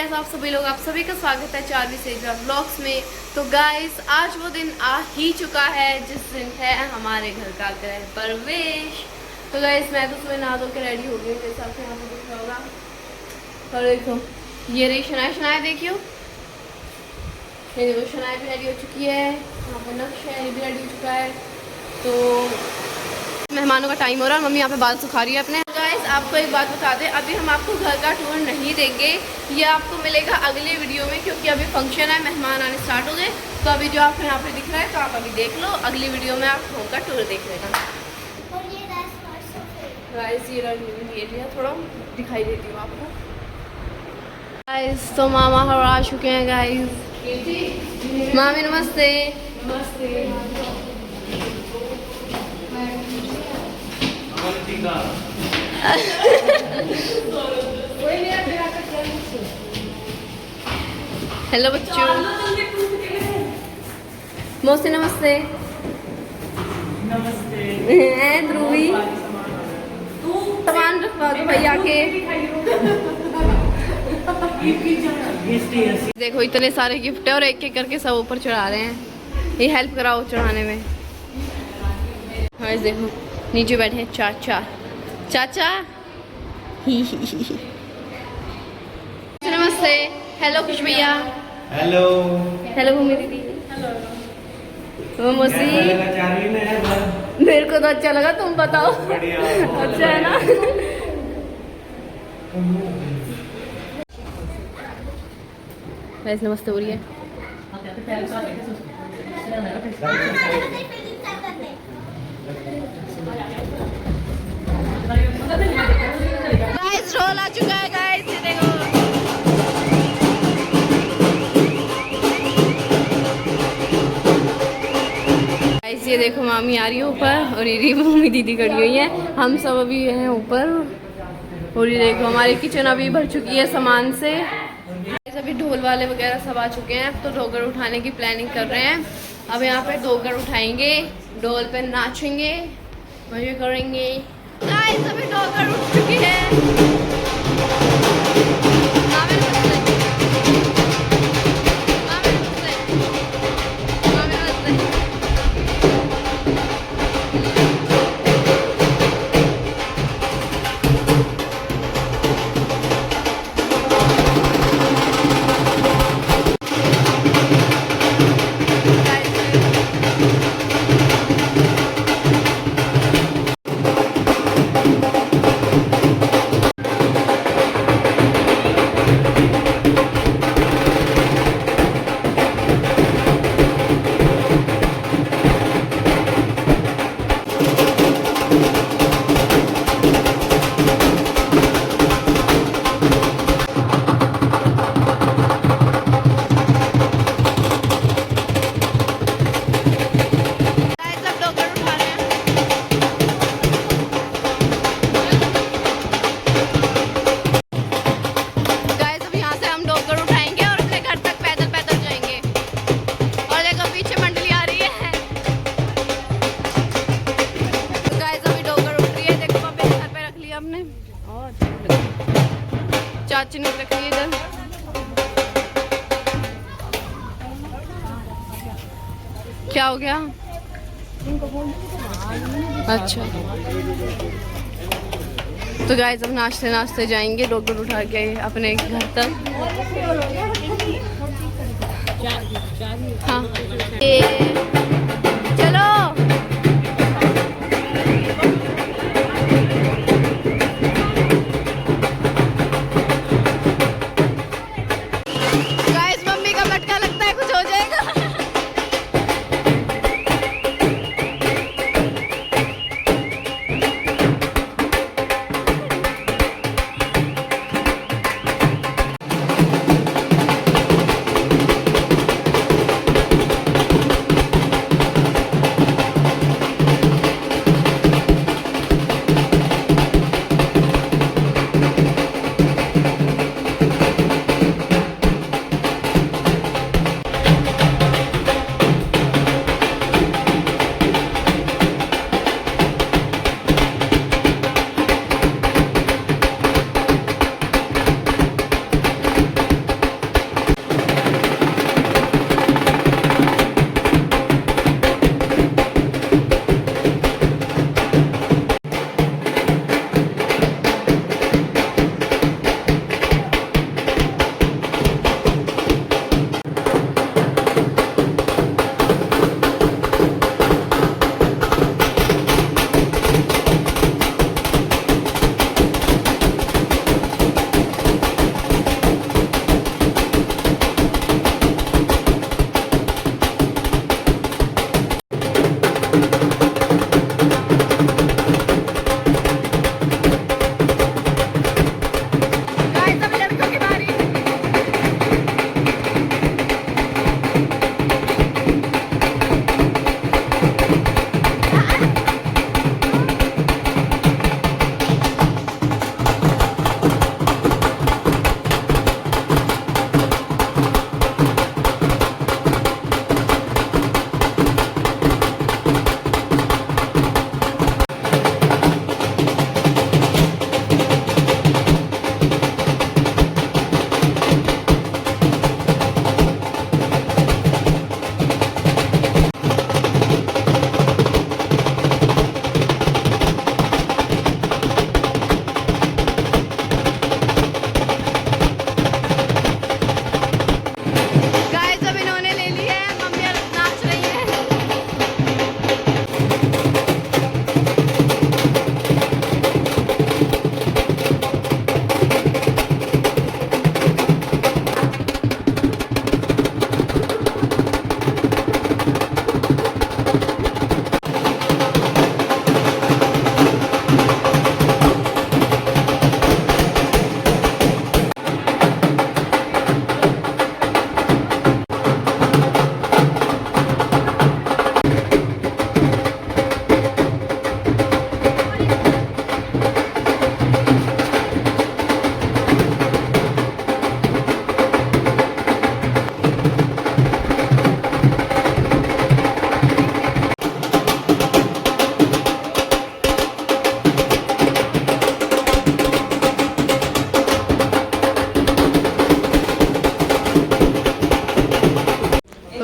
कैसे आप सभी लोग, आप सभी का स्वागत है चारवी सेजा व्लॉग्स में। तो गाइस आज वो दिन आ ही चुका है जिस दिन है हमारे घर का गृह प्रवेश। तो गाइस मैं तो सुबह नहा धो के रेडी हो गई हूँ, जैसा आपको यहाँ पे दिख रहा होगा। और देखो ये रही शनाया, शनाया देखियो, ये देखो शनाया भी रेडी हो चुकी है, यहाँ पे नक्श है ये भी रेडी हो चुका है। तो मेहमानों का टाइम हो रहा है, मम्मी यहाँ पे बाल सुखा रही है अपने। गाइस आपको एक बात बता दें, अभी हम आपको घर का टूर नहीं देंगे, ये आपको मिलेगा अगले वीडियो में, क्योंकि अभी फंक्शन है, मेहमान आने स्टार्ट हो गए। तो अभी जो आपको यहाँ पे दिख रहा है तो आप अभी देख लो, अगली वीडियो में आप घर का टूर देख लेना। गाइस ये एरिया थोड़ा दिखाई देती हूँ आपको। गाइस तो मामा हर आ चुके हैं। गाइस मामी नमस्ते। नमस्ते। हेलो बच्चों, मौसी नमस्ते। नमस्ते। ध्रुवी सामान रखवा दो भैया के। देखो इतने सारे गिफ्ट है और एक एक करके सब ऊपर चढ़ा रहे हैं, ये हेल्प कराओ चढ़ाने में। हाँ देखो नीचे बैठे हैं चाचा, चाचा नमस्ते। हेलो खुश भैया। हेलो। हेलो भूमि दीदी। हेलो मौसी। मेरे को तो अच्छा लगा, तुम बताओ। अच्छा है ना। वैसे नमस्ते हो रही है। गाइस रोल आ चुका है। गाइस ये देखो, गाइस ये देखो मामी आ रही है ऊपर और ये मम्मी दीदी खड़ी हुई है, हम सब अभी हैं ऊपर। और ये देखो हमारी किचन अभी भर चुकी है सामान से। अभी ढोल वाले वगैरह सब आ चुके हैं, तो ढोकर उठाने की प्लानिंग कर रहे हैं। अब यहाँ पे ढोकर उठाएंगे, ढोल पे नाचेंगे, मजे करेंगे। गाइस अभी ढोकर उठ चुकी है। चाची ने रख ली इधर। क्या हो गया? अच्छा तो गाइस अब नाचते नाचते जाएंगे, डॉक्टर उठा के अपने घर तक। हाँ चलो।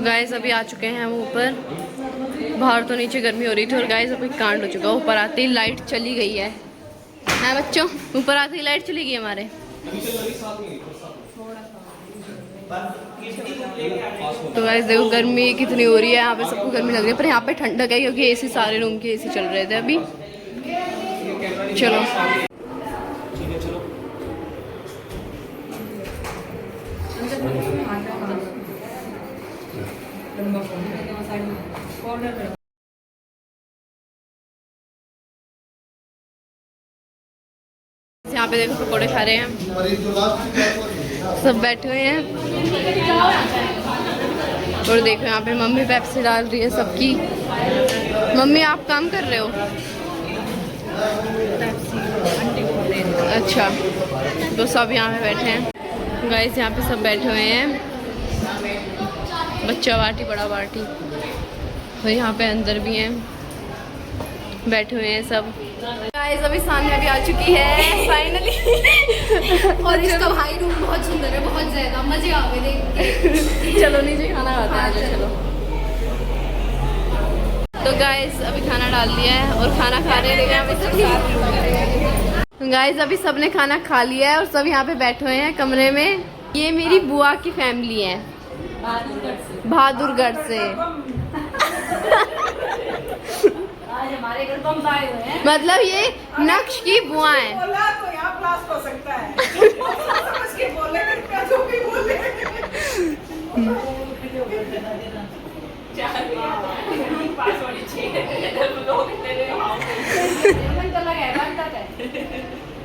गाइस अभी आ चुके हैं हम ऊपर। बाहर तो नीचे गर्मी हो रही थी और गाइस अभी कांड हो चुका। ऊपर आते ही लाइट चली गई है बच्चों, ऊपर आते ही लाइट चली गई हमारे। तो गाइस देखो गर्मी कितनी हो रही है, यहाँ पे सबको गर्मी लग रही है, पर यहाँ पे ठंडक है क्योंकि एसी, सारे रूम के एसी चल रहे थे अभी। चलो यहाँ पे देखो पकौड़े खा रहे हैं, सब बैठे हुए हैं। और देखो यहाँ पे मम्मी पेप्सी डाल रही है सबकी। मम्मी आप काम कर रहे हो? अच्छा, तो सब यहाँ पे बैठे हैं गाइस। यहाँ पे सब बैठे हुए हैं, बच्चा पार्टी बड़ा पार्टी। और यहाँ पे अंदर भी हैं, बैठे हुए हैं सब। गाइस अभी सामने भी आ चुकी है फाइनली। और इसका भाई रूम बहुत सुंदर है, बहुत ज्यादा मजे आ गए देख के। चलो नीचे खाना खाते हैं। चलो तो गाइस अभी खाना डाल दिया है और खाना खा रहे हैं यहाँ पे। गाइस अभी सबने खाना खा लिया है और सब यहाँ पे बैठे हुए हैं कमरे में। ये मेरी बुआ की फैमिली है बहादुरगढ़ से। आज हमारे घर बम आए हुए हैं, मतलब ये नक्श की बुआ है। बोला तो यहाँ ब्लास्ट हो सकता है। समझ के बोले जो भी बोले।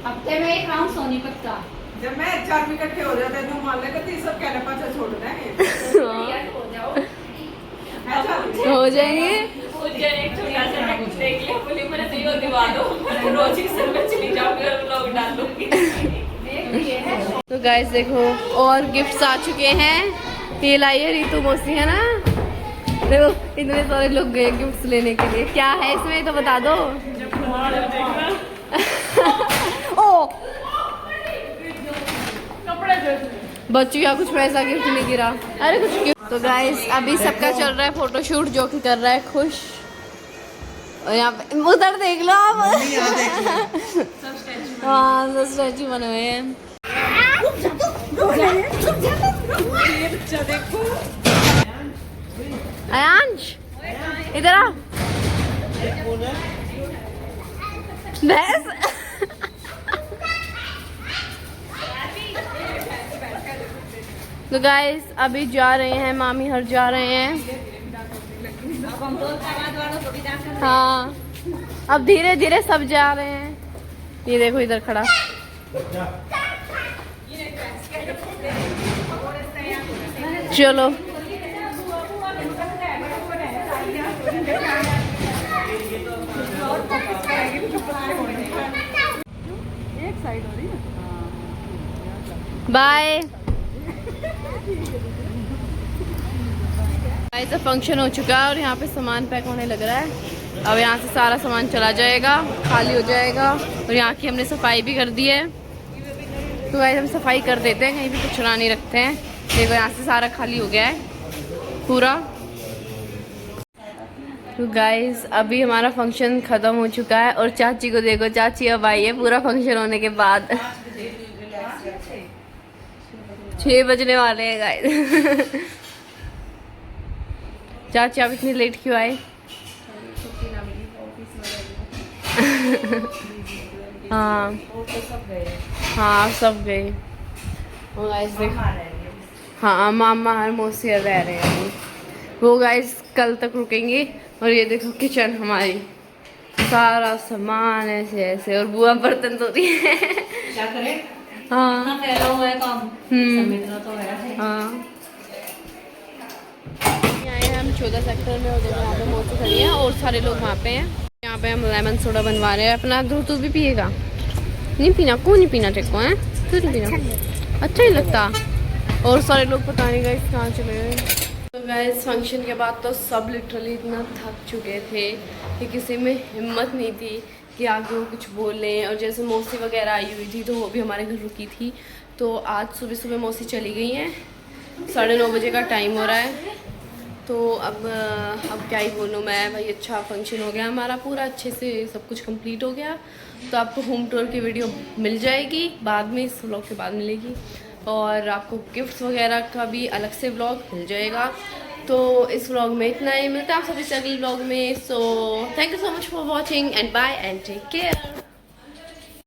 हफ्ते में एक राउंड सोनीपत का। जब मैं 4 इकट्ठे हो जाते हैं तो मान लेते थे सब कहने पास छोड़ना है। हो जाएंगे। एक छोटा सा कुछ देख लिया, बोली मैंने तो दिवा दो, रोज ही सर में चली जाऊंगी और व्लॉग डाल दूंगी। तो गाइस देखो और गिफ्ट्स आ चुके हैं। ये लाई है रीतू मौसी है ना। देखो इतने सारे लोग गए गिफ्ट्स लेने के लिए। क्या है इसमें तो बता दो। ओ बच्चों का कुछ पैसा गिफ्ट नहीं गिरा। अरे कुछ गिफ्ट। तो गाइस अभी सबका चल रहा है फोटोशूट, जो कि कर रहा है खुश। और यहाँ पे उधर देख लो आप। हाँ सब स्टैचू बने हुए हैं। आयांश इधर आ। भैंस तो गाइस अभी जा रहे हैं, मामी हर जा रहे हैं। हाँ अब धीरे धीरे सब जा रहे हैं। ये देखो इधर खड़ा। चलो एक साइड हो रही है। बाय। ऐसा फंक्शन हो चुका है और यहाँ पे सामान पैक होने लग रहा है। अब यहाँ से सारा सामान चला जाएगा, खाली हो जाएगा। और यहाँ की हमने सफाई भी कर दी है। तो गाइस हम सफाई कर देते हैं, कहीं भी कचरा नहीं रखते हैं। देखो यहाँ से सारा खाली हो गया है पूरा। तो गाइस अभी हमारा फंक्शन ख़त्म हो चुका है और चाची को देखो, चाची अब आई है पूरा फंक्शन होने के बाद। 6 बजने वाले हैं गाइस। चाची आप इतनी लेट क्यों आए? हाँ हाँ सब गए। हाँ मामा और मौसी रह रहे हैं वो गाइस, कल तक रुकेंगे। और ये देखो किचन हमारी, सारा सामान ऐसे ऐसे। और बुआ बर्तन धो रही है। क्या करें? हाँ फैला हुआ है काम। तो है। हाँ आए हैं हम 14 सेक्टर में। और देखो यहाँ पे मौसी खड़ी है और सारे लोग वहाँ पे हैं। यहाँ पे हम लेमन सोडा बनवा रहे हैं अपना। दूध भी पिएगा? नहीं पीना? क्यों नहीं पीना तेरे को? है क्यों नहीं पीना? अच्छा ही लगता। और सारे लोग पता नहीं गाइस कहाँ चले गए। तो गाइस फंक्शन के बाद तो सब लिटरली इतना थक चुके थे कि किसी में हिम्मत नहीं थी कि आगे वो कुछ बोलें। और जैसे मौसी वगैरह आई हुई थी तो वो भी हमारे घर रुकी थी। तो आज सुबह सुबह मौसी चली गई हैं। 9:30 बजे का टाइम हो रहा है। तो अब क्या ही बोलूँ मैं भाई, अच्छा फंक्शन हो गया हमारा पूरा, अच्छे से सब कुछ कंप्लीट हो गया। तो आपको होम टूर की वीडियो मिल जाएगी बाद में, इस व्लॉग के बाद मिलेगी, और आपको गिफ्ट्स वगैरह का भी अलग से व्लॉग मिल जाएगा। तो इस व्लॉग में इतना ही, मिलता है आप सभी से अगले व्लॉग में। So thank you so much for watching and bye and take care.